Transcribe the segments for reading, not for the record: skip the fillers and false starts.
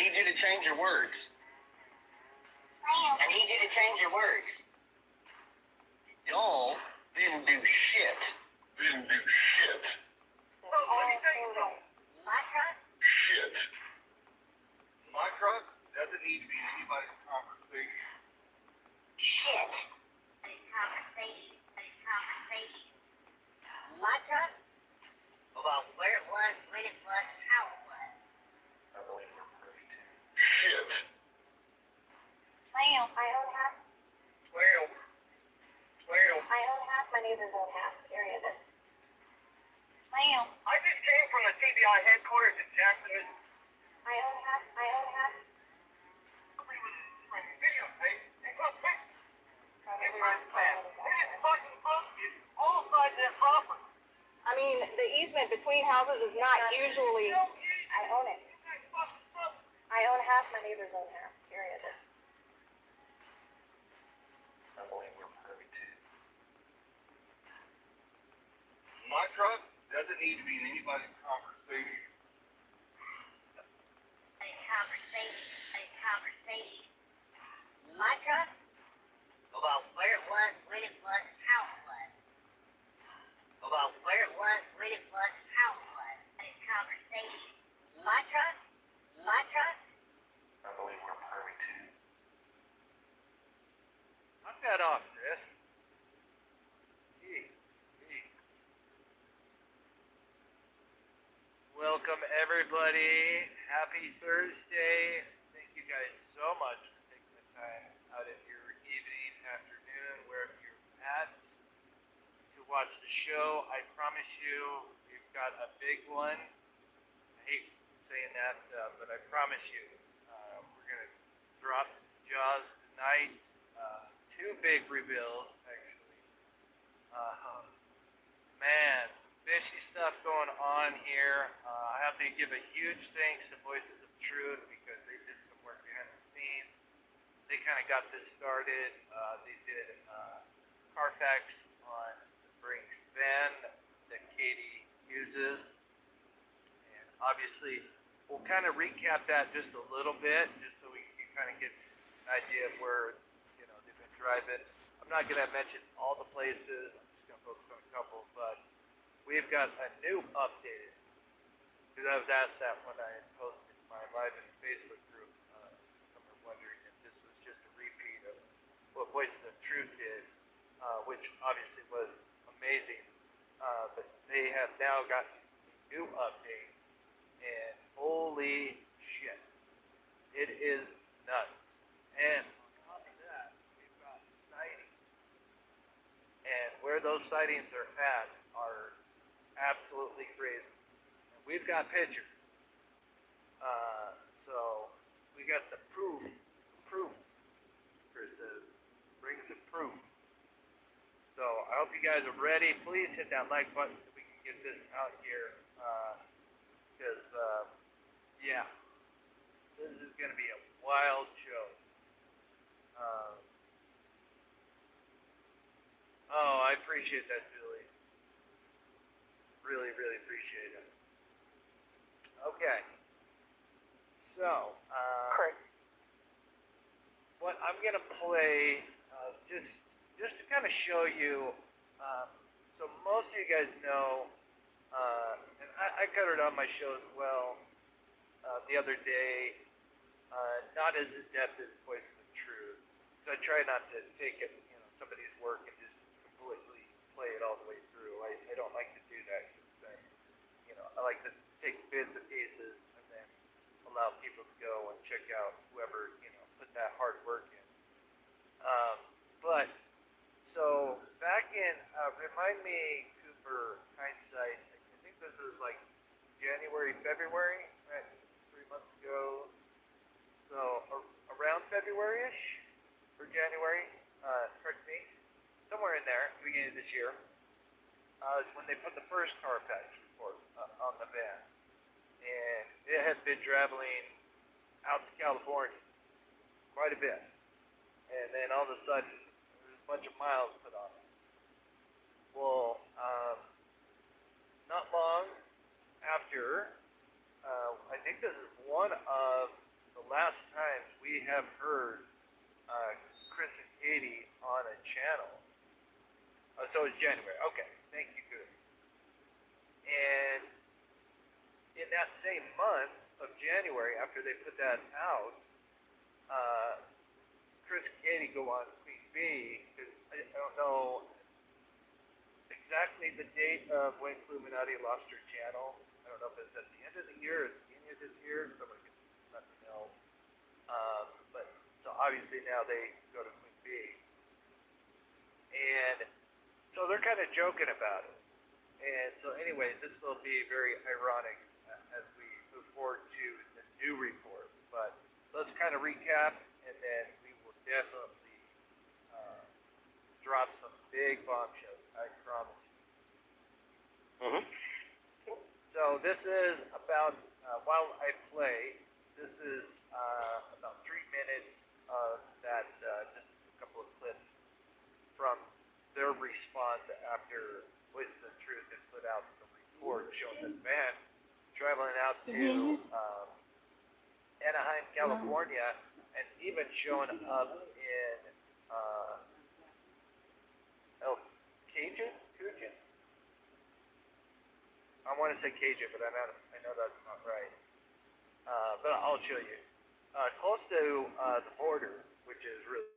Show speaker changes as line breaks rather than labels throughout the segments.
need you to change your words. I need you to change your words. Y'all didn't do shit. Didn't do shit.
So let me tell you something.
My truck?
Shit. My truck doesn't need to be in anybody's conversation.
Shit. A conversation. A conversation. My truck? About where it was, when it was, how it was.
I believe we're privy to. Shit.
Ma'am, I own half.
Well.
I own half. My neighbors own half. Area this. Ma'am,
I just came from the TBI headquarters in Jackson, Mississippi.
I own half. I own half.
We was like videotape and come back.
Probably
It's
not.
man. They just fucking book you all sides of that property.
I mean, the easement between houses is not usually.
I own it. I own half. My neighbors own half. Area this.
I believe we're privy to. My truck doesn't need to be in anybody's conversation.
A conversation. A conversation. My truck? About where it was, when it was, how it was. About where it was, when it was, how it was. A conversation. My truck? My truck?
I believe we're privy to.
Knock that off, Chris. Gee. Welcome, everybody. Happy Thursday. Thank you guys so much for taking the time out of your evening, afternoon, wherever you're at, to watch the show. I promise you, we've got a big one. I hate saying that, but I promise you, we're going to drop Jaws tonight. Two big reveals, actually. Man, some fishy stuff going on here. I have to give a huge thanks to Voices of Truth because they did some work behind the scenes. They kind of got this started. They did Carfax on the Brinks van that Katie uses. And obviously, we'll kind of recap that just a little bit, just so we can kind of get an idea of where they've been driving. I'm not going to mention all the places. I'm just going to focus on a couple. But we've got a new update. Because I was asked that when I posted my live in the Facebook group. Some were wondering if this was just a repeat of what Voices of Truth did, which obviously was amazing. But they have now gotten a new update. And holy shit. It is nuts. And and where those sightings are at are absolutely crazy. And we've got pictures. So we got the proof. Chris says, bring the proof. So I hope you guys are ready. Please hit that like button so we can get this out here. Because, yeah, this is going to be a wild show. Oh, I appreciate that, Julie. Really, really appreciate it. Okay. So, what I'm going to play, just to kind of show you, so most of you guys know, and I covered it on my show as well the other day, not as in-depth as Voices of Truth, because I try not to take it, somebody's work and just completely play it all the way through. I don't like to do that because I like to take bits and pieces and then allow people to go and check out whoever put that hard work in. But so back in remind me, Cooper, hindsight. I think this was like January, February, right? 3 months ago. So around February-ish or January, correct me. Somewhere in there, beginning of this year, is when they put the first Carfax report on the van. And it had been traveling out to California quite a bit. And then all of a sudden, there was a bunch of miles put on it. Well, not long after, I think this is one of the actually have heard Chris and Katie on a channel. So it's January. Okay, thank you, good. And in that same month of January, after they put that out, Chris and Katie go on Queen Bee, because I don't know exactly the date of when Illuminati lost her channel. I don't know if it's at the end of the year or the beginning of this year. Someone can let me know. But so obviously now they go to Queen Bee, and so they're kind of joking about it. And so anyway, this will be very ironic as we move forward to the new report. But let's kind of recap, and then we will definitely drop some big bombshells, I promise you. So this is about, while I play, this is about 3 minutes of that, just a couple of clips from their response after Voices of Truth had put out the report showing this man traveling out to Anaheim, California, and even showing up in Cajun? I want to say Cajun, but I know that's not right. But I'll show you. Close to the border, which is really.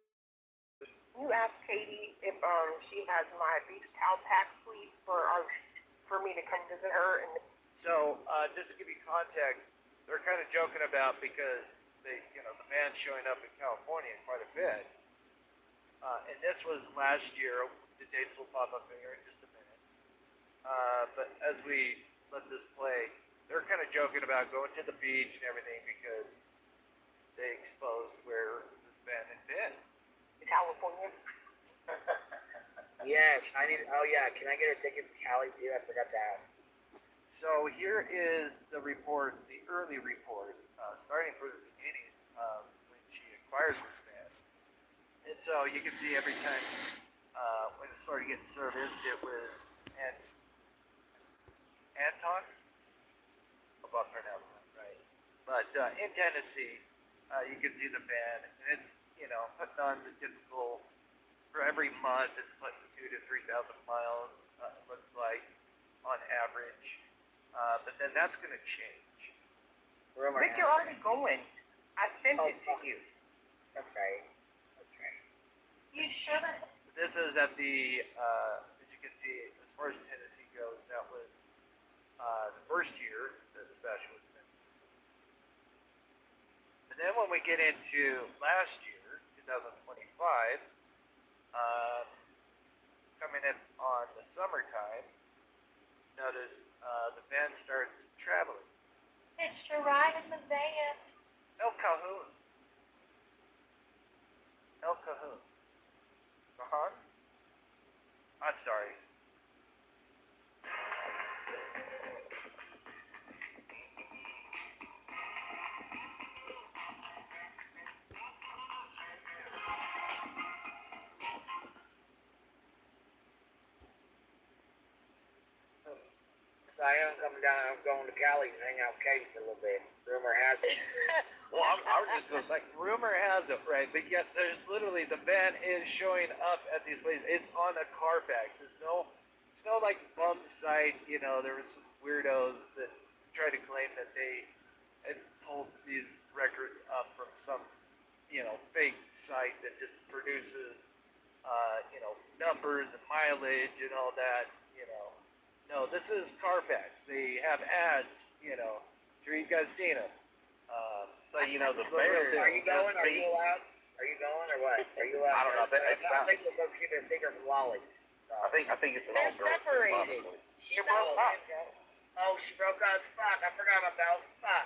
You asked Katie if she has my beach towel pack, please, for me to come visit her. And
so just to give you context, they're kind of joking about because the man's showing up in California quite a bit. And this was last year. The dates will pop up here in just a minute. But as we let this play, they're kind of joking about going to the beach and everything because they exposed where this man had been.
California.
Yes, can I get a ticket to Cali too? I forgot to ask.
So here is the report, the early report, starting from the beginning when she acquires this man. And so you can see every time when it started getting serviced, it was Anton. Hope I'm pronouncing that right. But in Tennessee, you can see the van, and it's putting on the typical. For every month, it's putting 2,000 to 3,000 miles. It looks like on average. But then that's going to change.
Rick, you're already going. I sent it to you.
That's right.
You should have.
This is at the, as you can see, as far as Tennessee goes, that was the first year that the special was missing. And then when we get into last year, 2025, coming in on the summertime, notice the van starts traveling.
It's to ride in the van.
El Cajon. Cajon? I'm sorry.
So I am coming down. I'm going to Cali to hang out with Katie for a little bit. Rumor has it.
Well, I was just going to say, rumor has it, right? But yet, there's literally, the van is showing up at these places. It's on a Carfax. It's no like bum site. There were some weirdos that tried to claim that they had pulled these records up from some, fake site that just produces, numbers and mileage and all that, No, this is Carfax. They have ads, sure you guys seen them. So, the bear.
Are you going? Are you allowed? Are you going or what? Are you allowed?
I don't know.
I think we're supposed to keep it a secret from Lolly. So.
I think it's an
They're
all-girls
separated.
honestly.
She broke up. Oh, she broke up. Fuck. I forgot about that. Fuck.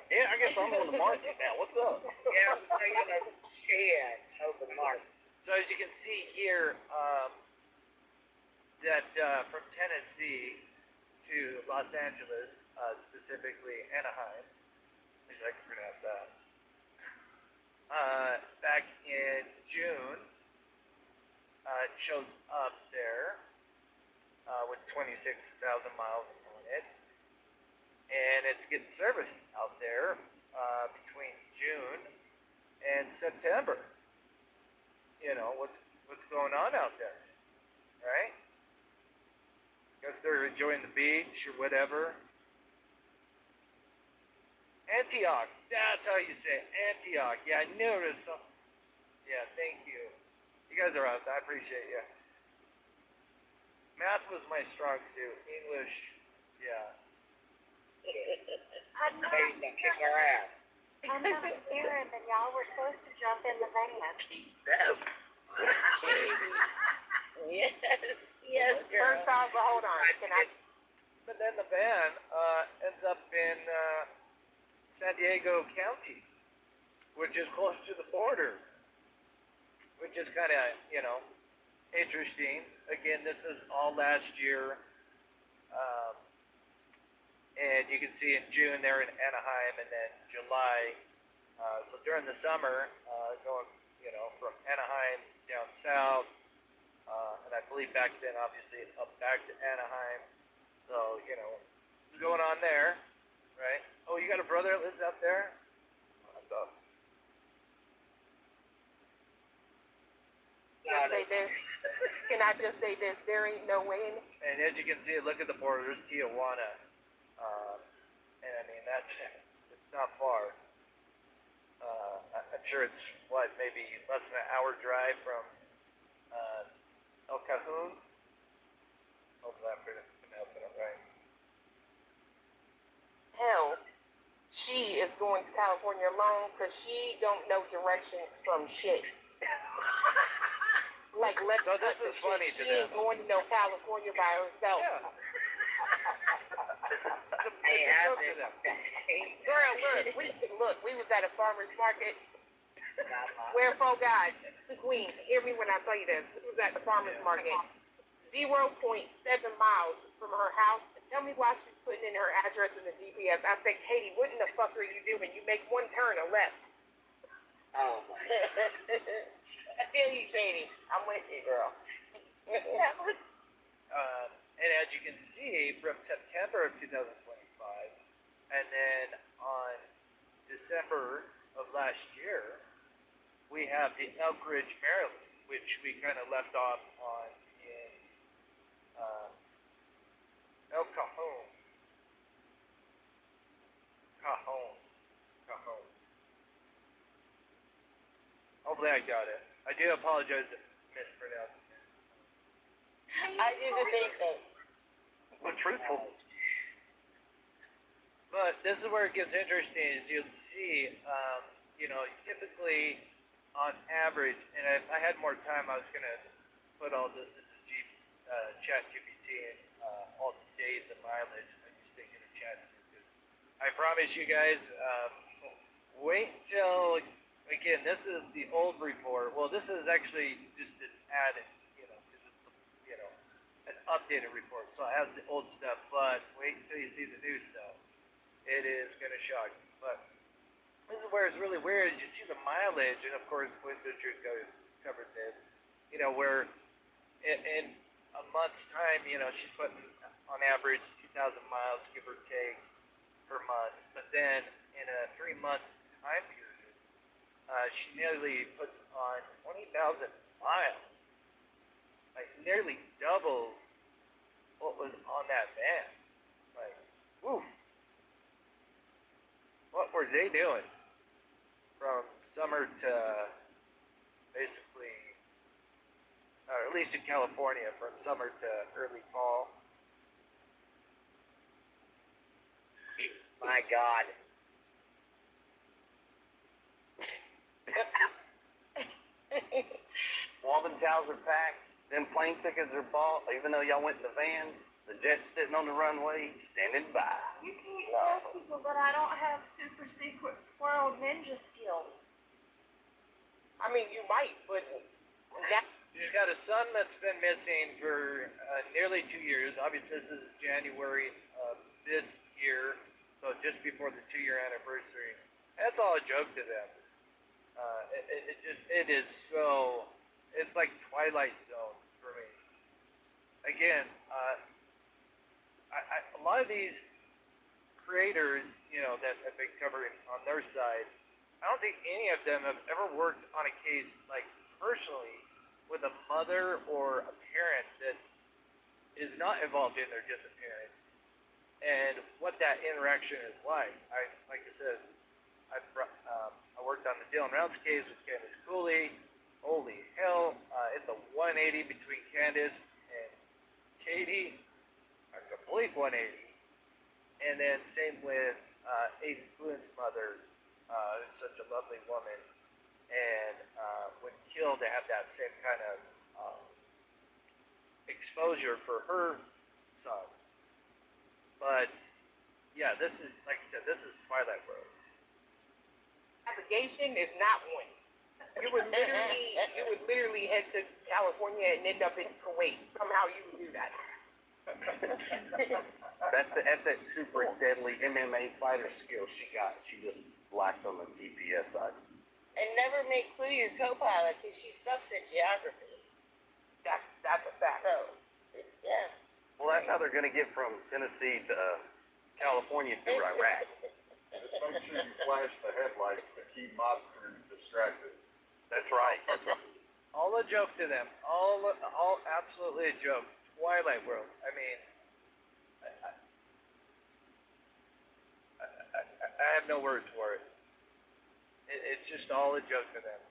Yeah, I guess I'm on the market now. What's up?
Yeah, I'm saying that shit. Open market.
So as you can see here, that from Tennessee to Los Angeles, specifically Anaheim, I wish I could pronounce that. Back in June, it shows up there with 26,000 miles on it, and it's getting serviced out there between June and September. You know, what's going on out there, right? Guess they're enjoying the beach or whatever. Antioch, that's how you say it. Antioch. Yeah, I noticed some. Yeah, thank you. You guys are awesome. I appreciate you. Math was my strong suit. English, yeah.
I'm not,
Hey, kick our ass.
I'm not Aaron, and y'all were supposed to jump in the van.
Yes, yes, girl.
First off, but hold on. Can I?
But then the van ends up in San Diego County, which is close to the border, which is kind of, you know, interesting. Again, this is all last year. And you can see in June they're in Anaheim, and then July. So during the summer, going, you know, from Anaheim down south, and I believe back then, obviously, up back to Anaheim. So, you know, what's going on there, right? Oh, you got a brother that lives out there?
Say this. Can I just say this? There ain't no way.
And as you can see, look at the border. There's Tijuana, and I mean it's not far. I'm sure it's maybe less than an hour drive from El Cajon. Hopefully I'm pronouncing it right.
Hell, she is going to California alone because she don't know directions from shit. Like, let's
So this
cut the
is funny
shit.
to
She
them.
ain't going to know California by herself.
Yeah.
Hey,
It's a
how's
joke to
it?
them.
Girl, look, we was at a farmer's market. Wherefore, guys, Queen, hear me when I tell you this. We was at the farmer's market, 0.7 miles from her house. Tell me why she's putting in her address in the GPS. I said, Katie, what in the fuck are you doing? You make one turn or left.
Oh, my.
I feel you, Katie. I'm with you, girl.
And as you can see, from September of 2025, and then on December of last year, we have the Elk Ridge, Maryland, which we kind of left off on in El Cajon. Cajon. Hopefully I got it. I do apologize if mispronouncing it.
I do the same thing.
But truthful.
But this is where it gets interesting, is you'll see, you know, typically on average, and if I had more time, I was going to put all this into chat GPT and all the days of mileage. I'm just thinking of chat because I promise you guys, wait till, again, this is the old report. Well, this is actually just an added, you know, because it's, you know, an updated report. So it has the old stuff, but wait until you see the new stuff. It is going to shock you. But this is where it's really weird is you see the mileage, and of course, Winston Truth covered this, you know, where in a month's time, you know, she's putting on average 2,000 miles, give or take, per month. But then in a 3-month time period, she nearly puts on 20,000 miles. Like, nearly doubles what was on that van. Like, woo. What were they doing? From summer to basically, or at least in California, from summer to early fall.
My God.
Swabbing towels are packed. Them plane tickets are bought. Even though y'all went in the van, the jet's sitting on the runway, standing by.
You can't tell people that I don't have super secret squirrel ninja skills.
I mean, you might, but that.
She's got a son that's been missing for nearly 2 years. Obviously, this is January of this year, so just before the 2-year anniversary. That's all a joke to them. It is so, it's like Twilight Zone for me. Again, a lot of these creators, you know, that have been covering on their side, I don't think any of them have ever worked on a case like personally with a mother or a parent that is not involved in their disappearance and what that interaction is like. Like I said, I worked on the Dylan Rounds case with Candace Cooley. Holy hell, it's a 180 between Candace and Katie, a complete 180. And then same with Aiden Flynn's mother, who's such a lovely woman, and would kill to have that same kind of exposure for her son. But yeah, this is, like I said, this is Twilight Road.
Navigation is not one. You would literally head to California and end up in Kuwait. Somehow you would do that.
That's that super deadly MMA fighter skill she got. She just lacked on the GPS side.
And never make Clue your co-pilot because she sucks at geography.
That's a fact.
So, yeah.
Well, that's how they're going to get from Tennessee to California through Iraq.
Just make sure you flash the headlights to keep mob crew distracted.
That's right. That's right.
All a joke to them. All absolutely a joke. Twilight World. I mean, I have no words for it. It's just all a joke to them.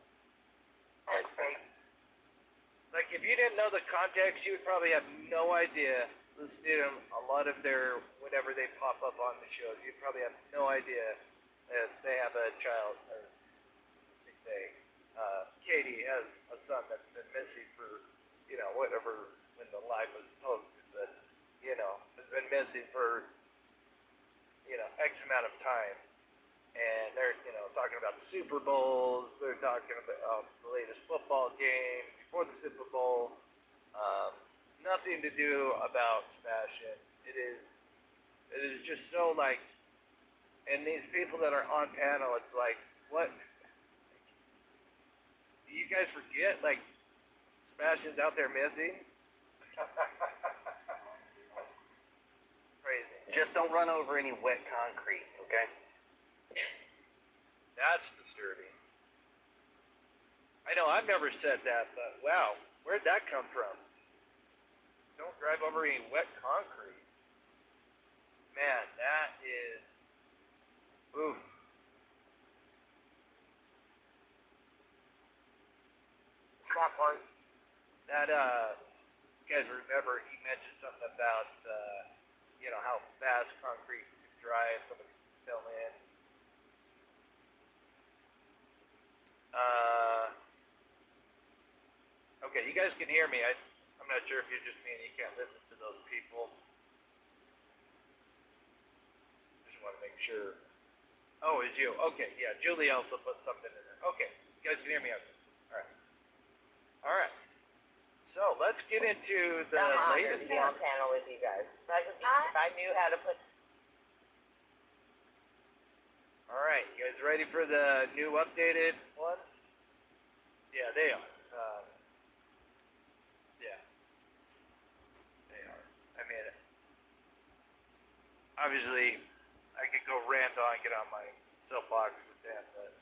Like, if you didn't know the context, you would probably have no idea. Listening to them, a lot of their, whenever they pop up on the show, you'd probably have no idea that they have a child, or Katie has a son that's been missing for, whatever, when the live was posted, but, has been missing for, X amount of time. And they're, talking about Super Bowls, they're talking about the latest football game before the Super Bowl. Nothing to do about Sebastian. It is just so like, and these people that are on panel, it's like, what? Do you guys forget, like, Sebastian's out there missing? Crazy.
Just don't run over any wet concrete, okay?
That's disturbing. I know I've never said that, but wow, where'd that come from? Don't drive over any wet concrete. Man, that is, oof. That, you guys remember he mentioned something about, how fast concrete can dry if somebody fell in. Okay, you guys can hear me. I'm not sure if you're just me and you can't listen to those people. Just want to make sure. Oh, it's you. Okay, yeah, Julie also put something in there. Okay, you guys can hear me okay. All right. So let's get into the latest
I'm on panel with you guys. If I knew how to put.
All right, you guys ready for the new updated one? Yeah, they are. Yeah, they are. I mean, obviously, I could go rant on, get on my soapbox with that, but.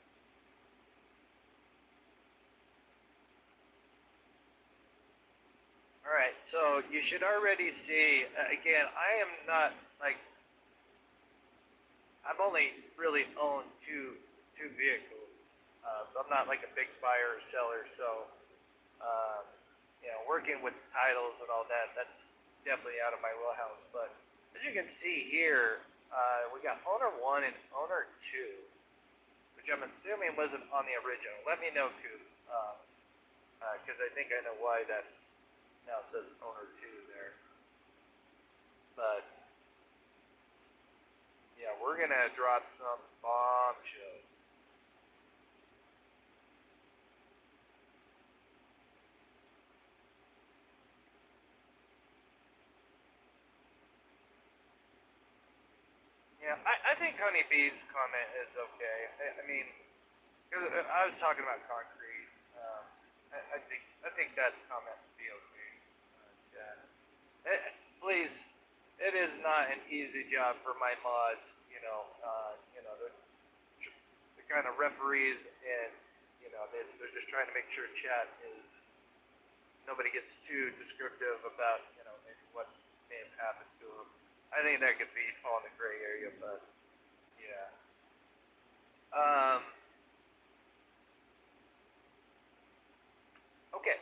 All right, so you should already see. Again, I am not like. I've only really owned two vehicles, so I'm not like a big buyer or seller. So, working with titles and all that, that's definitely out of my wheelhouse. But as you can see here, we got owner 1 and owner 2, which I'm assuming wasn't on the original. Let me know, Coop, because I think I know why that now says owner 2 there. But yeah, we're gonna drop some bombshells. Yeah, I think Honeybee's comment is okay. I mean, cause I was talking about concrete. I think that comment would be okay. Please, it is not an easy job for my mods. The kind of referees, and they're just trying to make sure chat is nobody gets too descriptive about maybe what may have happened to them. I think that could fall in the gray area, but yeah. Okay,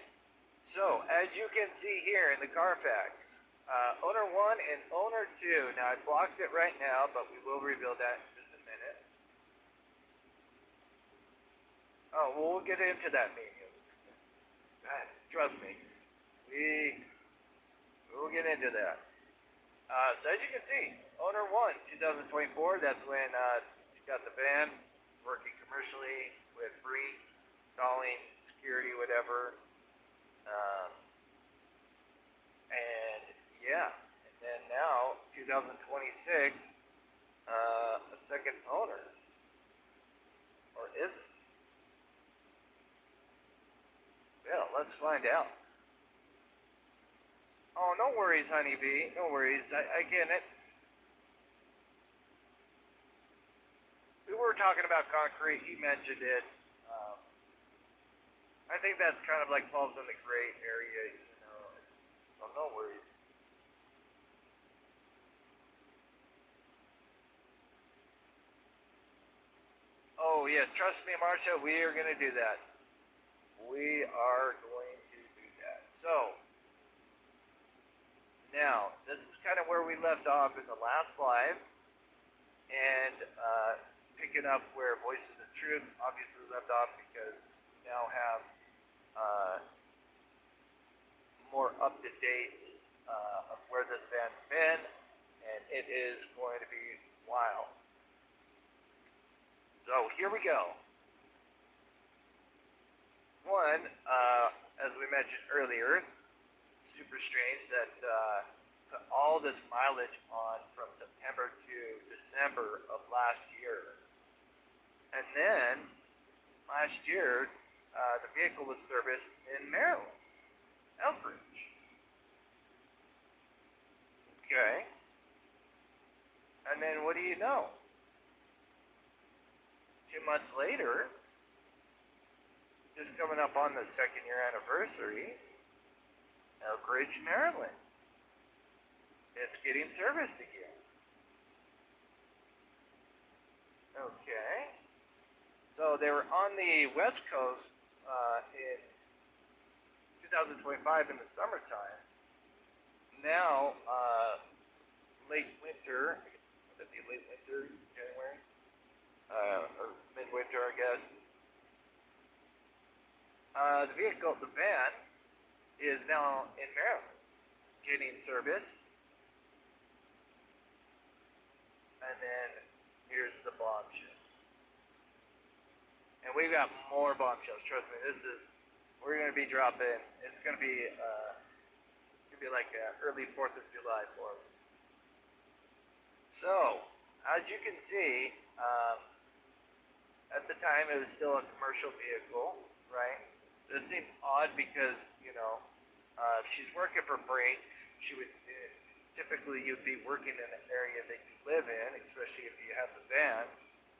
so as you can see here in the Carfax, owner 1 and owner 2. Now I blocked it right now, but we will reveal that in just a minute. Oh, well, we'll get into that maybe. Trust me, we will get into that. So as you can see, owner 1, 2024. That's when you got the van working commercially with brakes, stalling, security, whatever. And yeah, and then now 2026, a second owner, or is it? Well, let's find out. Oh, no worries, honeybee. No worries. I get it. We were talking about concrete. He mentioned it. I think that's kind of like falls in the gray area, So no worries. Oh, yeah. Trust me, Marcia. We are going to do that. We are going to do that. So, now, this is kind of where we left off in the last live, and picking up where Voices of Truth obviously left off because we now have more up-to-date of where this van's been, and it is going to be wild. So, here we go. One, as we mentioned earlier, super strange that put all this mileage on from September to December of last year. And then, last year, the vehicle was serviced in Maryland, Elbridge. Okay. And then what do you know? 2 months later, just coming up on the 2nd year anniversary, Elbridge, Maryland. It's getting serviced again. Okay. So they were on the West Coast in 2025 in the summertime. Now, late winter, I guess that'd be late winter, January, or midwinter, I guess. The vehicle, the van, is now in Maryland, getting serviced. And then here's the bombshell. And we've got more bombshells. Trust me, we're going to be dropping. It's going to be like early 4th of July for us. So, as you can see, at the time it was still a commercial vehicle, right? This seems odd because, she's working for brakes. She would, typically you'd be working in an area that you live in, especially if you have the van.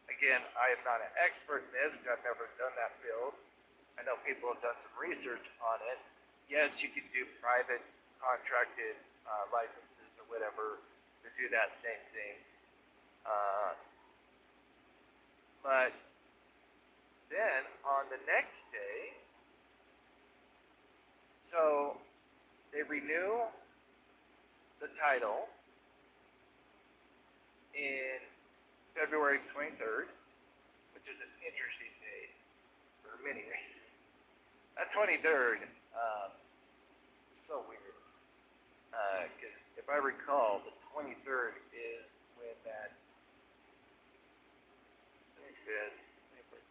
Again, I am not an expert in this because I've never done that field. I know people have done some research on it. Yes, you can do private contracted licenses or whatever to do that same thing. But then on the next day, so they renew the title in February 23rd, which is an interesting date for many reasons. That 23rd, so weird. Because if I recall, the 23rd is when that,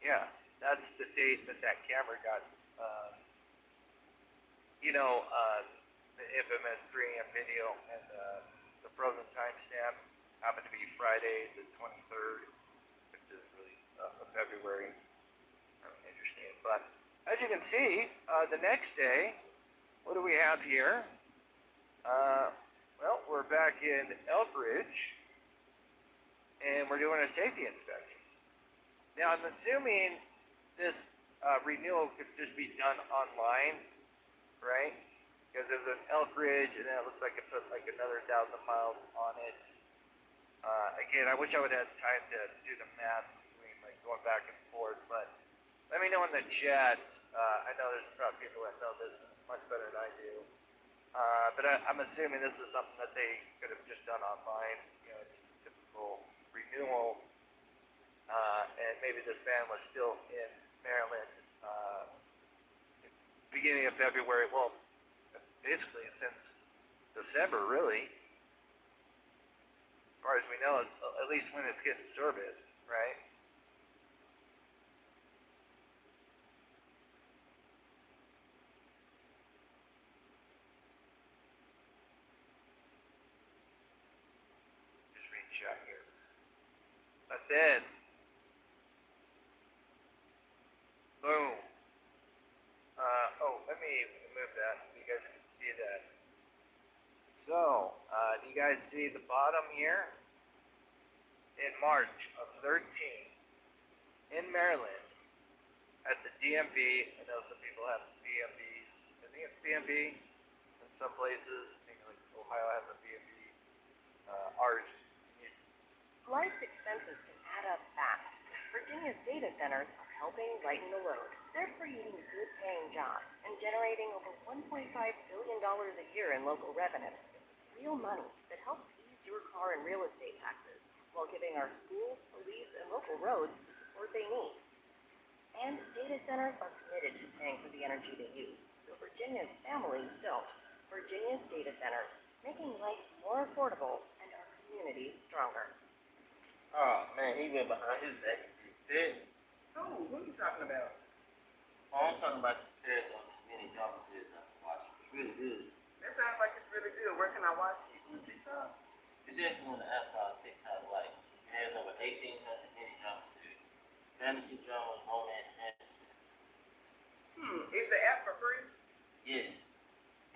yeah, that's the date that camera got, the infamous 3 AM video, and the frozen timestamp happened to be Friday the 23rd, which is really February. Interesting. But as you can see, the next day, what do we have here? Well, we're back in Elbridge, and we're doing a safety inspection. Now I'm assuming this renewal could just be done online, right? Because it was an Elk Ridge, and then it looks like it put like another 1,000 miles on it. Again, I wish I would have had time to do the math between like going back and forth, but let me know in the chat. I know there's probably people that know this much better than I do. But I'm assuming this is something that they could have just done online, you know, typical renewal. And maybe this van was still in Maryland, beginning of February. Well, basically since December, really. As far as we know, at least when it's getting serviced, right? Just read chat here. But then, boom. Oh, let me move that so you guys can see that. So, do you guys see the bottom here? In March of 13, in Maryland, at the DMV, I know some people have DMVs, I think it's DMV in some places, I think like Ohio has a DMV, ours.
Life's expenses can add up fast. Virginia's data centers are helping lighten the load. They're creating good-paying jobs and generating over $1.5 billion a year in local revenue. Real money that helps ease your car and real estate taxes while giving our schools, police, and local roads the support they need. And data centers are committed to paying for the energy they use, so Virginia's families don't. Virginia's data centers, making life more affordable and our communities stronger.
Oh man, he went behind his back and did that.
Oh, what are you talking about?
Oh, I'm talking about the stairs on this mini jump series I'm watching. It's really good.
That sounds like it's really good. Where can I watch it? On TikTok?
It's actually on the app called TikTok Life. It has over 1,800 mini jump series. Fantasy dramas, romance, and suspense.
Is the app for free?
Yes.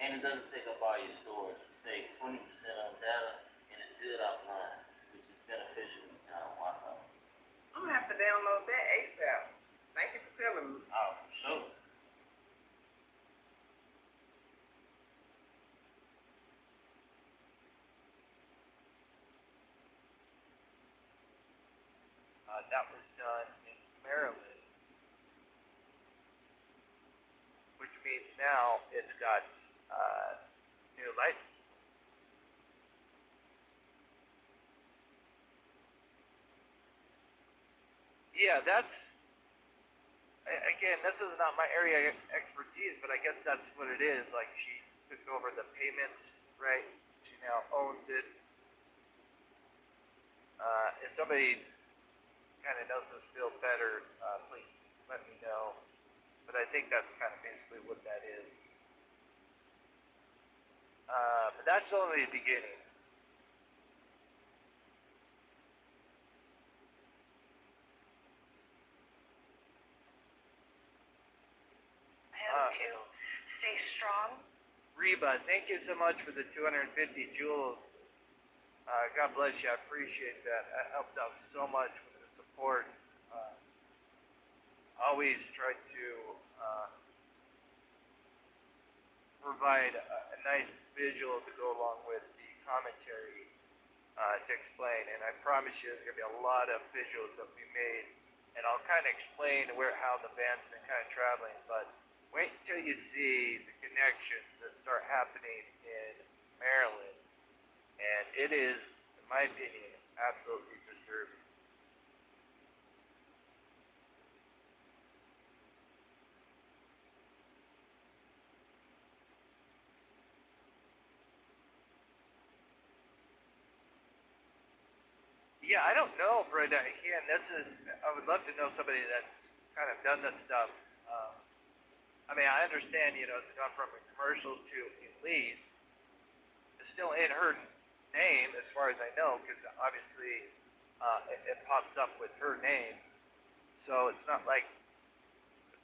And it doesn't take up all your storage. You save 20% on data, and it's good offline, which is beneficial without Wi-Fi.
I'm gonna have to download that ASAP. Thank you for telling me.
Oh, for sure.
That was done in Maryland, which means now it's got new license. Yeah, that's, again, this is not my area of expertise, but I guess that's what it is. Like, she took over the payments, right? She now owns it. If somebody kind of knows this field better, please let me know. But I think that's kind of basically what that is. But that's only the beginning.
To stay strong.
Reba, thank you so much for the 250 jewels. God bless you. I appreciate that. That helped out so much with the support. Always try to provide a nice visual to go along with the commentary to explain. And I promise you there's going to be a lot of visuals that we made. And I'll kind of explain how the band's been kind of traveling. But wait until you see the connections that start happening in Maryland. And it is, in my opinion, absolutely disturbing. Yeah, I don't know, Brenda. Again, I would love to know somebody that's kind of done this stuff. I mean, I understand, it's gone from a commercial to a lease. It's still in her name, as far as I know, because obviously it pops up with her name. So it's not like,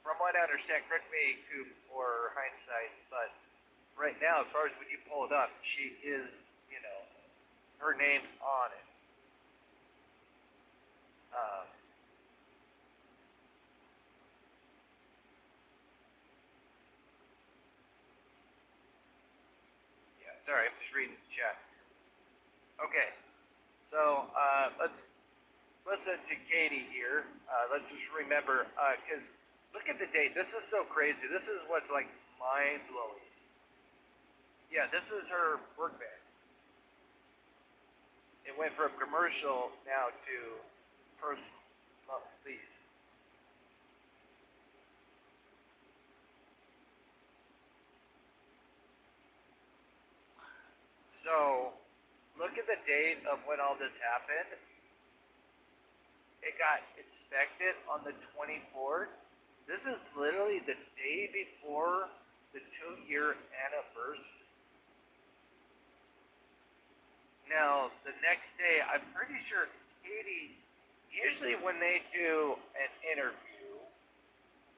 from what I understand, correct me, Coop or hindsight, but right now, as far as when you pull it up, she is, her name's on it. Sorry, I'm just reading the chat. Okay, so let's listen to Katie here. Let's just remember, because look at the date. This is so crazy. This is what's like mind blowing. Yeah, this is her work band. It went from commercial now to personal. Oh, please. So, look at the date of when all this happened. It got inspected on the 24th. This is literally the day before the 2-year anniversary. Now, the next day, I'm pretty sure Katie, usually when they do an interview,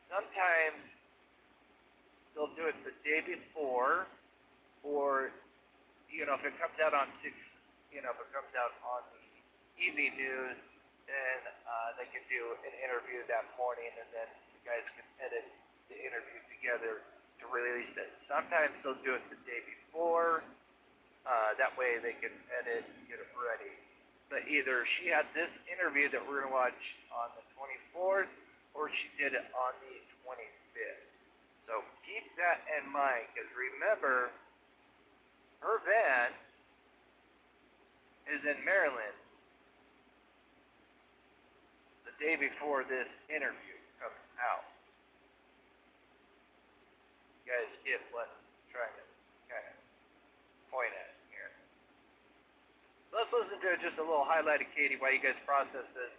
sometimes they'll do it the day before, or, you know, if it comes out on if it comes out on the evening news, then they can do an interview that morning, and then you guys can edit the interview together to release it. Sometimes they'll do it the day before, that way they can edit and get it ready. But either she had this interview that we're going to watch on the 24th, or she did it on the 25th. So keep that in mind, because remember, her van is in Maryland the day before this interview comes out. You guys get what I'm trying to kind of point at here. So let's listen to just a little highlight of Katie while you guys process this.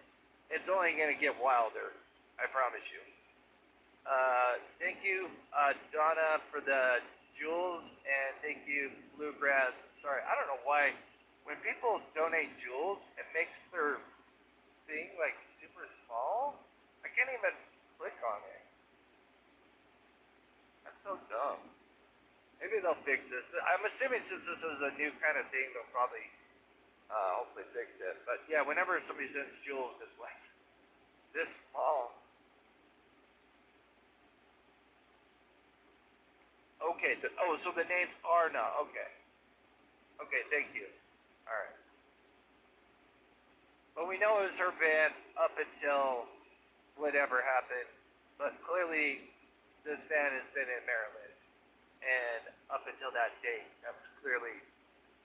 It's only going to get wilder, I promise you. Thank you, Donna, for the jewels, and thank you, Bluegrass. Sorry, I don't know why when people donate jewels, it makes their thing like super small. I can't even click on it. That's so dumb. Maybe they'll fix this. I'm assuming since this is a new kind of thing, they'll probably hopefully fix it. But yeah, whenever somebody sends jewels, it's like this small. Okay, so the names are now, okay. Okay, thank you. Alright. But we know it was her van up until whatever happened, but clearly this van has been in Maryland, and up until that date, that was clearly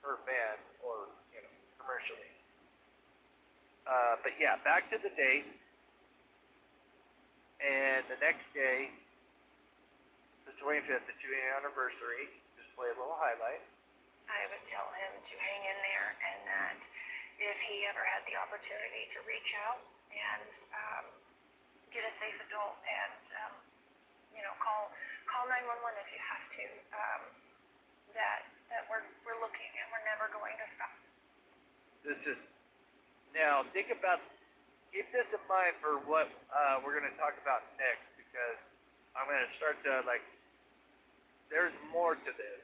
her van, or, you know, commercially. But yeah, back to the date, and the next day, the 25th, the 2-year anniversary, just play a little highlight.
I would tell him to hang in there, and that if he ever had the opportunity to reach out and get a safe adult, and call 911 if you have to, that we're looking, and we're never going to stop.
This is now keep this in mind for what we're going to talk about next, because I'm going to start to there's more to this.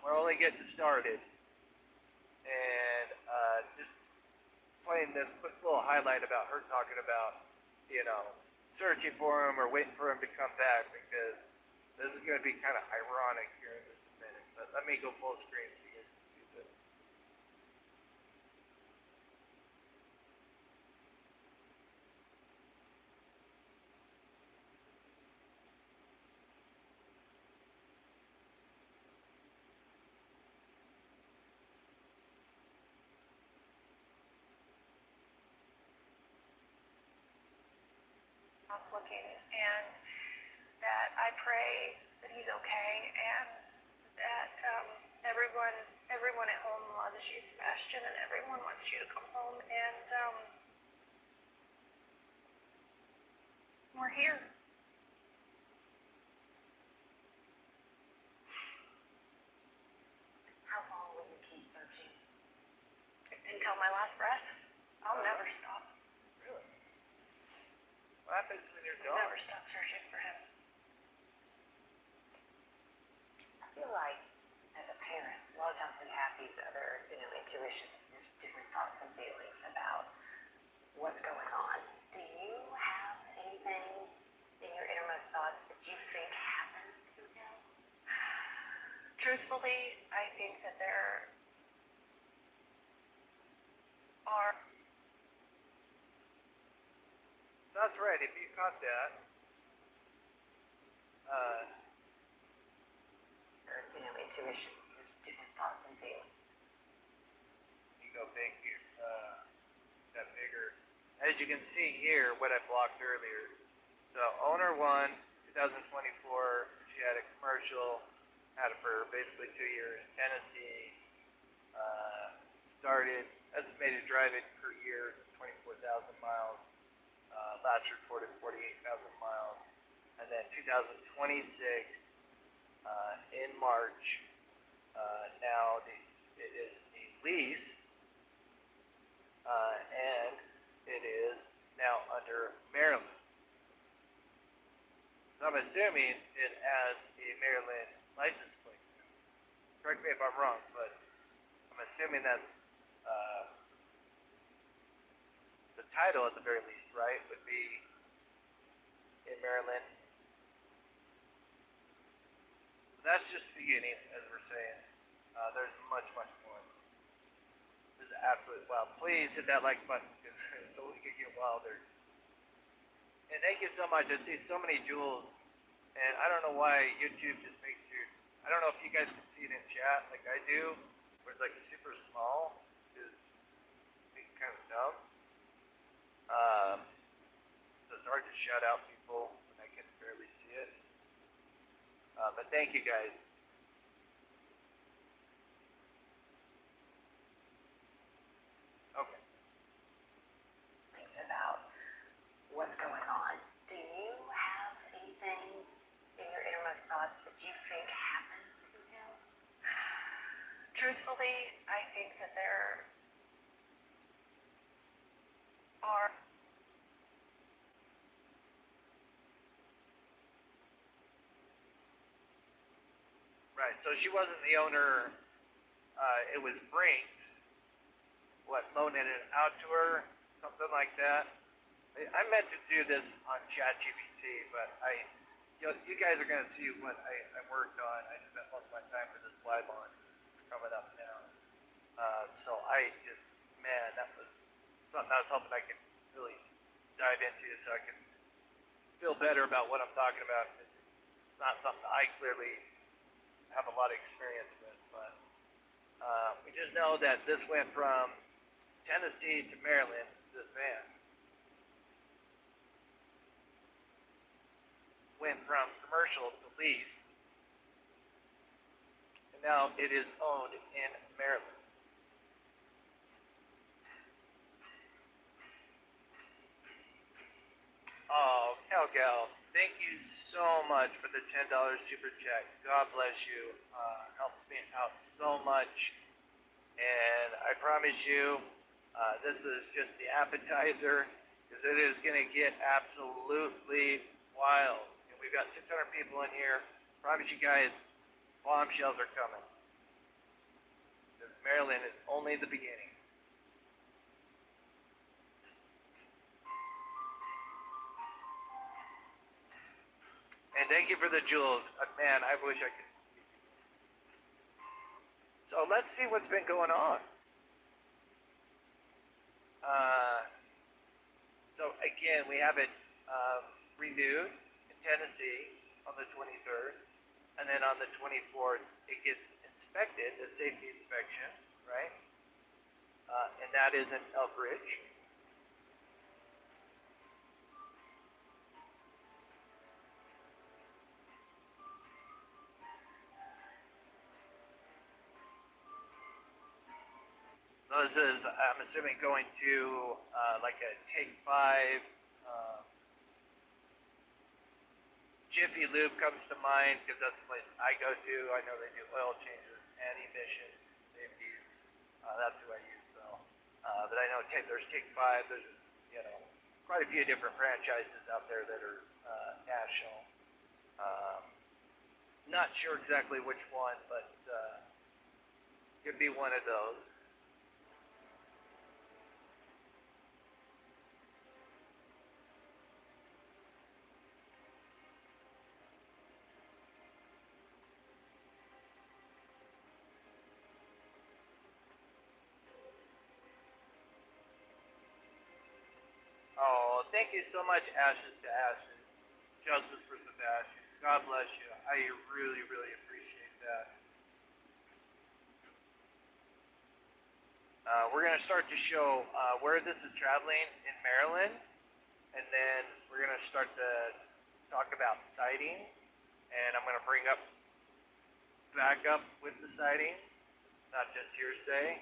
We're only getting started, and just playing this quick little highlight about her talking about, searching for him or waiting for him to come back, because this is going to be kind of ironic here in just a minute. But let me go full screen so you guys can see this.
Looking, and that I pray that he's okay, and that everyone at home loves you, Sebastian, and everyone wants you to come home, and we're here.
How long will you keep searching?
Until my last breath. I'll never stop.
Really? What happens when you're gone?
Never stop searching for him.
I feel like, as a parent, a lot of times we have these other, intuitions, just different thoughts and feelings about what's going on. Do you have anything in your innermost thoughts that you think happened to him?
Truthfully, I think that there are.
That's right. If you caught that,
Intuition, just different thoughts and feelings.
you go big here, that bigger. As you can see here, what I blocked earlier. So owner 1, 2024, she had a commercial, had it for basically 2 years. Tennessee, started, estimated driving per year, 24,000 miles. Last reported 48,000 miles. And then 2026, in March, now it is the lease, and it is now under Maryland. So I'm assuming it has a Maryland license plate. Correct me if I'm wrong, but I'm assuming that's the title at the very least, right? Would be in Maryland. That's just the beginning, as we're saying. There's much, much more. This is absolutely wild. Please hit that like button because it's only gonna get wilder. And thank you so much. I see so many jewels, and I don't know why YouTube just makes you. I don't know if you guys can see it in chat like I do, where it's like super small. Is kind of dumb. So it's hard to shout out people when I can barely see it. But thank you guys. Okay.
Things about what's going on. Do you have anything in your innermost thoughts that you think happened to him?
Truthfully, I think that there are.
Right. So she wasn't the owner. It was Brinks. What, loaning it out to her, something like that. I meant to do this on ChatGPT, but you guys are gonna see what I worked on. I spent most of my time for this live on. It's coming up now. So I just, man, that was something I was hoping I could really dive into, so I could feel better about what I'm talking about. It's not something I clearly have a lot of experience with, but we just know that this went from Tennessee to Maryland, this van. Went from commercial to lease, and now it is owned in Maryland. Oh, Cal, thank you so much for the $10 super chat. God bless you. Helps me out so much. And I promise you, this is just the appetizer, because it is going to get absolutely wild. And we've got 600 people in here. Promise you guys, bombshells are coming. Because Maryland is only the beginning. And thank you for the jewels. Man, I wish I could. So let's see what's been going on. So again, we have it renewed in Tennessee on the 23rd, and then on the 24th it gets inspected, the safety inspection, right? And that is in Elk Ridge. This is, I'm assuming, going to like a Take 5. Jiffy Lube comes to mind because that's the place I go to. I know they do oil changes and emissions, safeties. That's who I use. So, but I know there's Take 5. There's quite a few different franchises out there that are national. Not sure exactly which one, but could be one of those. thank you so much, Ashes to Ashes, Justice for Sebastian. God bless you. I really, really appreciate that. We're going to start to show where this is traveling in Maryland, and then we're going to start to talk about sightings, and I'm going to bring up back up with the sightings, not just hearsay,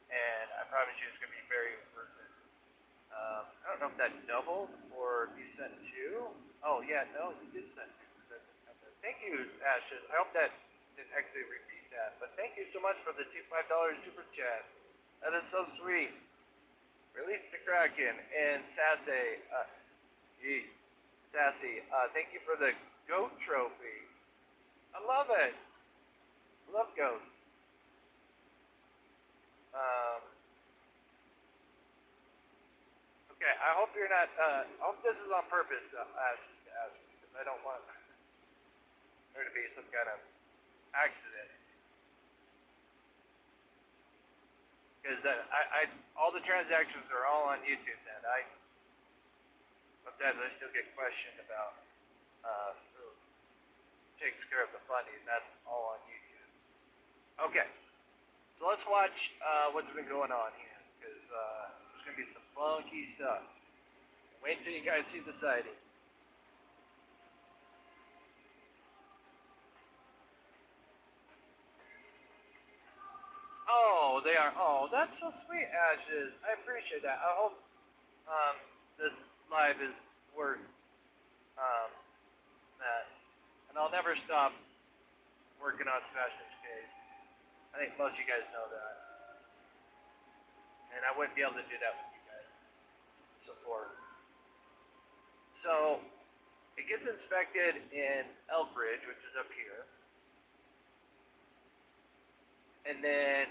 and I promise you it's going to be very worth it. I don't know if that doubled or if you sent two. Oh, yeah, no, you did send two. Thank you, Ashes. I hope that didn't actually repeat that, but thank you so much for the $5 super chat. That is so sweet. Release the Kraken. And Sassy, thank you for the goat trophy. I love it. I love goats. Okay, I hope you're not, I hope this is on purpose, Ashes, because I don't want there to be some kind of accident. Because all the transactions are all on YouTube. Sometimes I still get questioned about who takes care of the funding. That's all on YouTube. Okay, so let's watch what's been going on here, because there's gonna be some funky stuff. Wait till you guys see the sighting. Oh, they are. Oh, that's so sweet, Ashes. I appreciate that. I hope this live is worth that. And I'll never stop working on Sebastian's case. I think most of you guys know that. And I wouldn't be able to do that with you guys' support. So, it gets inspected in Elkridge, which is up here. And then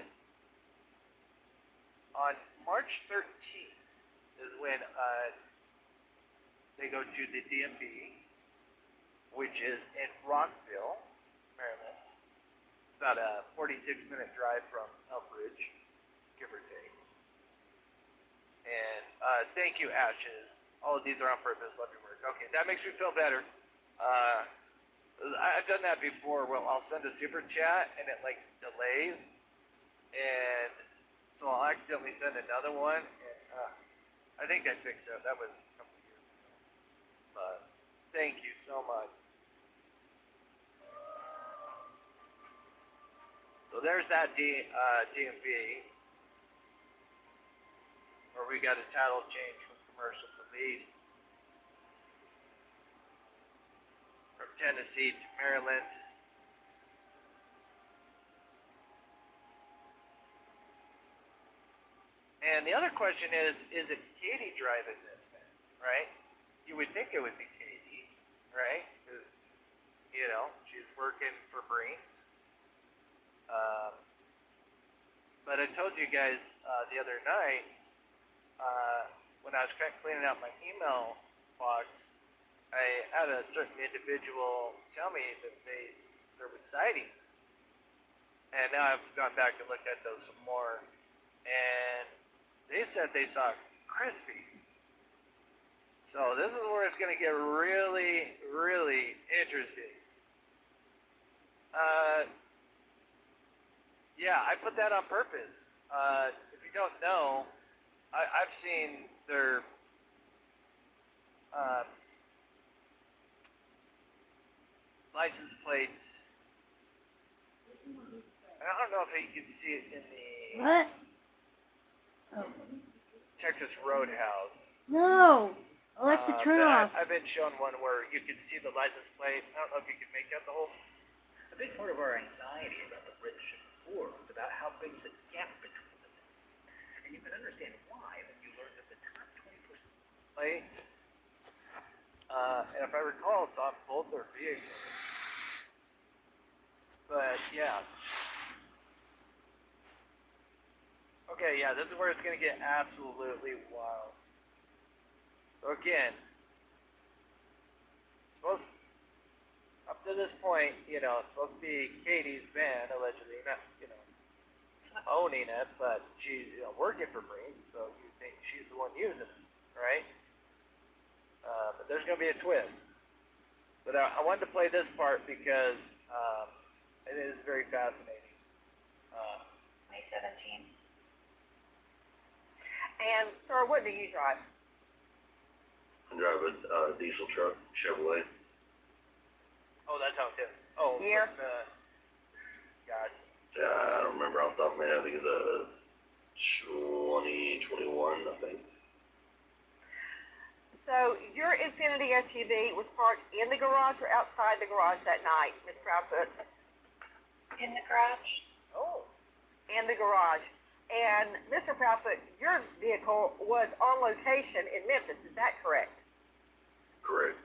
on March 13th is when they go to the DMV, which is in Rockville, Maryland. It's about a 46-minute drive from Elkridge, give or take. And thank you, Ashes. All of these are on purpose. Love your work. Okay, that makes me feel better. I've done that before. Well, I'll send a super chat and it like delays, and so I'll accidentally send another one. And I think I fixed that. That was a couple of years ago. But thank you so much. So there's that DMV where we got a title change from commercial to lease. From Tennessee to Maryland. And the other question is it Katie driving this thing, right? You would think it would be Katie, right? Because, you know, she's working for Brinks. But I told you guys the other night, when I was cleaning out my email box, I had a certain individual tell me that there was sightings, and now I've gone back and looked at those some more, and they said they saw Crispy. So this is where it's going to get really, really interesting. Yeah, I put that on purpose. If you don't know, I've seen their license plates. I don't know if you can see it in the
What? Oh.
Texas Roadhouse.
No! Alexa, turn off.
I've been shown one where you can see the license plate. I don't know if you can make out the whole.
A big part of our anxiety about the rich and poor is about how big the gap between them is. And you can understand why when you learn that the top 20%.
Plate. And if I recall, it's on both their vehicles. But yeah. Okay, yeah, this is where it's going to get absolutely wild. So again, up to this point, you know, it's supposed to be Katie's van, allegedly, not, you know, owning it, but she's, you know, working for Brink, so you think she's the one using it, right? But there's going to be a twist. But I wanted to play this part because it is very fascinating.
May 17th.
And sir, what do you drive?
I drive a diesel truck, Chevrolet.
Oh, that's how it is. Oh,
Year?
God.
I don't remember off the top of my head. I think it's a 2021, I think.
So your Infinity SUV was parked in the garage or outside the garage that night, Miss Proudfoot?
In the garage.
Oh.
In the garage. And Mr. Proudfoot, your vehicle was on location in Memphis, is that correct?
Correct.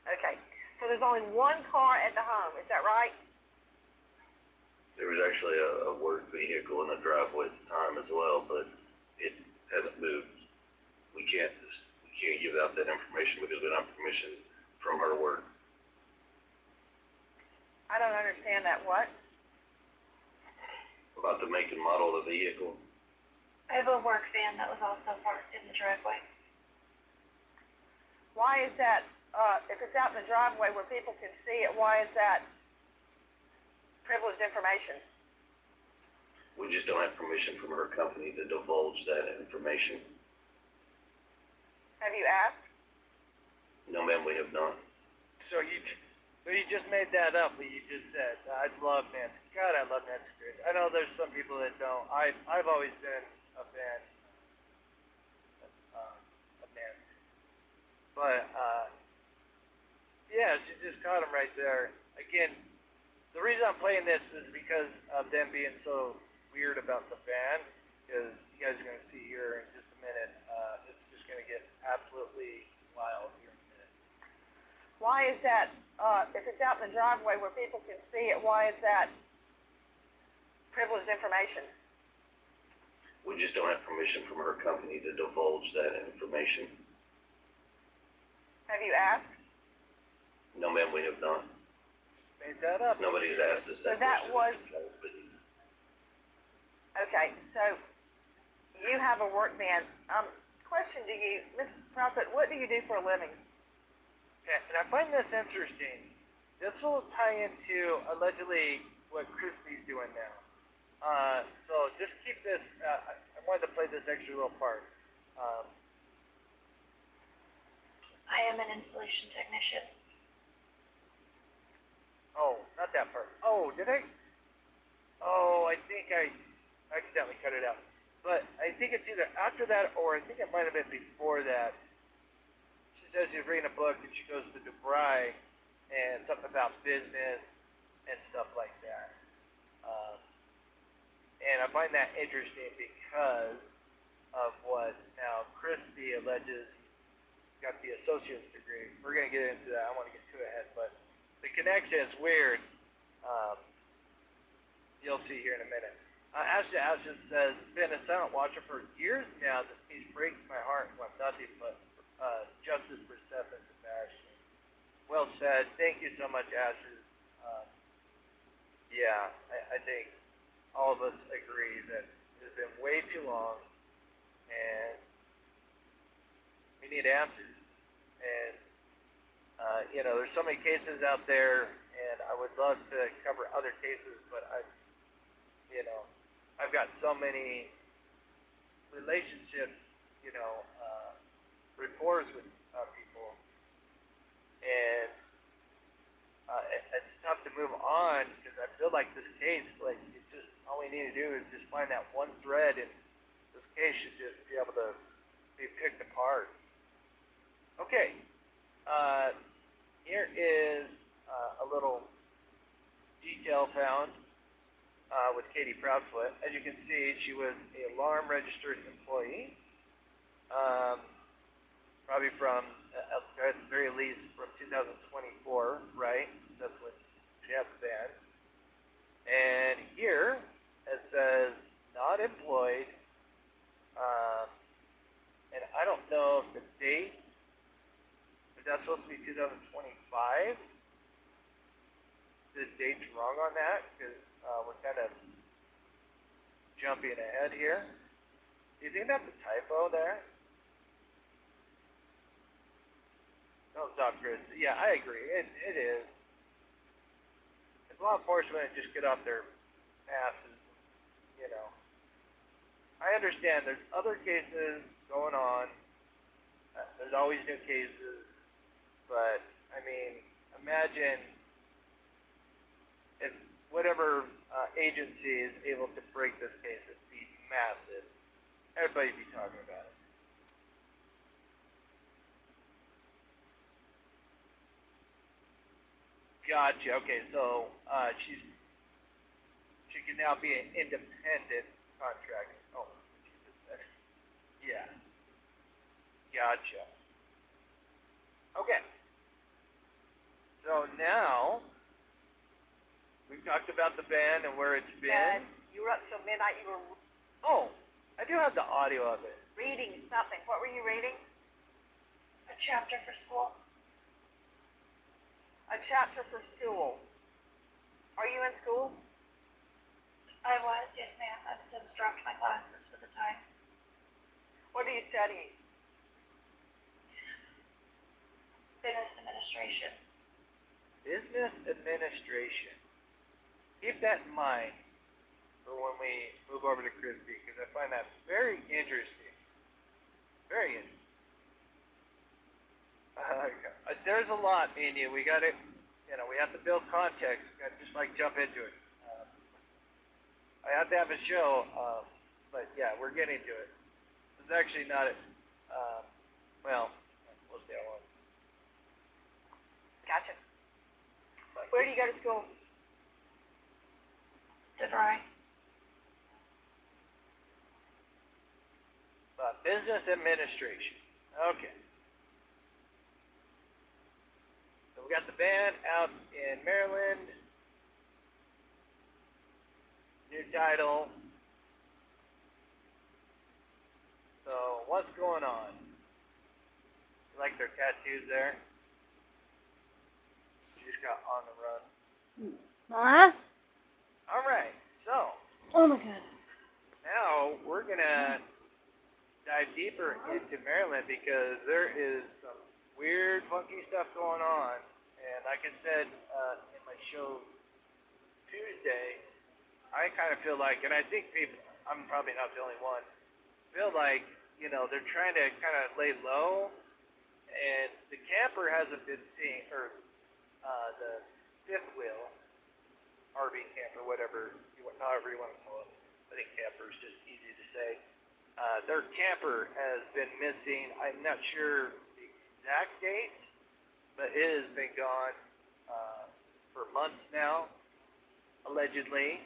Okay. So there's only one car at the home, is that right?
There was actually a work vehicle in the driveway at the time as well, but it hasn't moved. We can't give out that information because we don't have permission from her work.
I don't understand that. What?
About the make and model of the vehicle.
I have a work van that was also parked in the driveway.
Why is that, if it's out in the driveway where people can see it, why is that privileged information?
We just don't have permission from her company to divulge that information.
Have you asked?
No, ma'am, we have not.
So you just made that up, what you just said. I love Nancy. God, I love Nancy Grace. I know there's some people that don't. I've always been a fan of Nancy. But, yeah, she just caught him right there. Again, the reason I'm playing this is because of them being so weird about the van, because you guys are going to see here in just a minute. It's just going to get absolutely wild here in a minute.
Why is that, if it's out in the driveway where people can see it, why is that privileged information?
We just don't have permission from her company to divulge that information.
Have you asked?
No, ma'am, we have not.
Made that up.
Nobody's asked us that
So that
question.
Okay, so you have a work van. Question to you, Ms. Proudfoot, what do you do for a living?
Okay, and I find this interesting. This will tie into allegedly what Crispy's doing now. So just keep this. I wanted to play this extra little part.
I am an installation technician.
Oh, not that part. Oh, did I? Oh, I think I accidentally cut it out. But I think it's either after that or I think it might have been before that. She says she's reading a book and she goes to Dubai and something about business and stuff like that. And I find that interesting because of what now Crispy alleges he's got the associate's degree. We're going to get into that. I want to get too ahead, but the connection is weird. You'll see here in a minute. Ashley says, been a silent watcher for years now. This piece breaks my heart. Want nothing but justice for Seth and Sebastian. Well said. Thank you so much, Ashes. Yeah, I think all of us agree that it has been way too long, and we need answers. And there's so many cases out there, and I would love to cover other cases, but I've got so many relationships, rapport with people, and it's tough to move on because I feel like this case, like, it's just all we need to do is just find that one thread, and this case should just be able to be picked apart. Okay, here is a little detail found with Katie Proudfoot. As you can see, she was an alarm registered employee, probably from, at the very least, from 2024, right? That's when she had the van. And here, it says, not employed, and I don't know if the date, if that's supposed to be 2025, the date's wrong on that, because we're kind of jumping ahead here. Do you think that's a typo there? Don't stop, Chris. Yeah, I agree. It is. If law enforcement just get off their asses, you know. I understand there's other cases going on. There's always new cases. But, I mean, imagine if whatever agency is able to break this case, it'd be massive. Everybody'd be talking about it. Gotcha. Okay, so she can now be an independent contractor. Oh, Jesus. Yeah. Gotcha. Okay. So now we've talked about the band and where it's been.
And you were up till midnight. You were
Oh, I do have the audio of it.
reading something. What were you reading? A chapter for school. A chapter for school. Are you in school?
I was, yes ma'am. I've since dropped my classes for the time.
What are you studying?
Business administration.
Business administration. Keep that in mind for when we move over to Crispy, because I find that very interesting. Very interesting. There's a lot, me and you. We got to, we have to build context. We got to just jump into it. I have to have a show, but yeah, we're getting to it. This is actually not it. Well, we'll see how long.
Gotcha. Where do you go to school?
DeVry.
Business administration. Okay. So we got the band out in Maryland. New title. So what's going on? You like their tattoos there? You just got on the run.
Huh?
Alright, so
Oh my god.
now we're gonna dive deeper into Maryland because there is some weird, funky stuff going on. And like I said in my show Tuesday, I kind of feel like, and I think people, I'm probably not the only one, feel like, they're trying to kind of lay low, and the camper hasn't been seen, or the fifth wheel, RV camper, however you want to call it. I think camper is just easy to say. Their camper has been missing. I'm not sure the exact date, but it has been gone for months now, allegedly.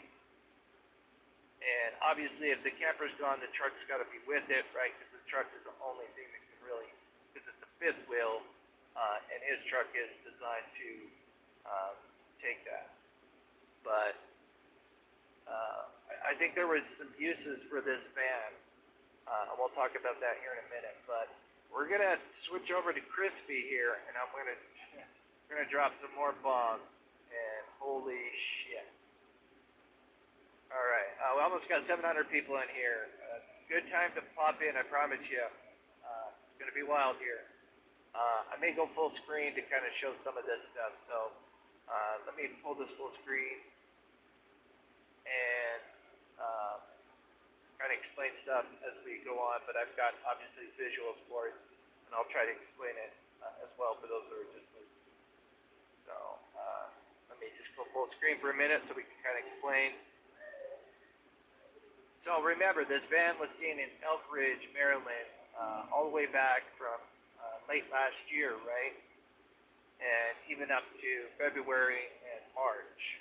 And obviously, if the camper's gone, the truck's got to be with it, right? Because the truck is the only thing that can really, because it's a fifth wheel, and his truck is designed to take that. But I think there was some uses for this van, and we'll talk about that here in a minute. But we're gonna switch over to Crispy here, and we're gonna drop some more bombs. And holy shit! All right, we almost got 700 people in here. Good time to pop in, I promise you. It's gonna be wild here. I may go full screen to kind of show some of this stuff. So let me pull this full screen and try to explain stuff as we go on. But I've got obviously visuals for it, and I'll try to explain it as well for those who are just listening. So let me just go full screen for a minute so we can kind of explain. So remember, this van was seen in Elk Ridge, Maryland, all the way back from late last year, right? And even up to February and March.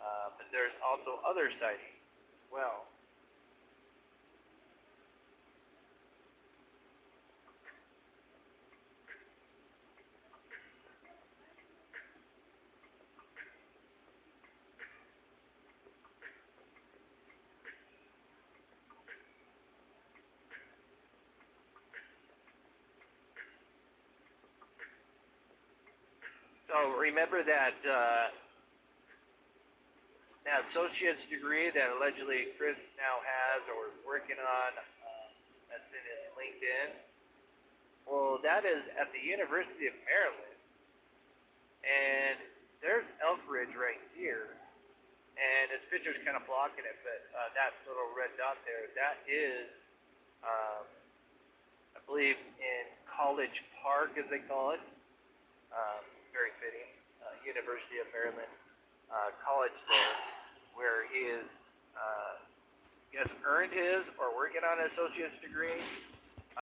But there's also other sightings as well. So remember that that associate's degree that allegedly Chris now has or is working on, that's in his LinkedIn. Well, that is at the University of Maryland, and there's Elk Ridge right here, and this picture's kind of blocking it, but that little red dot there, that is, I believe, in College Park, as they call it. Very fitting. University of Maryland College there, where he has earned his or working on an associate's degree.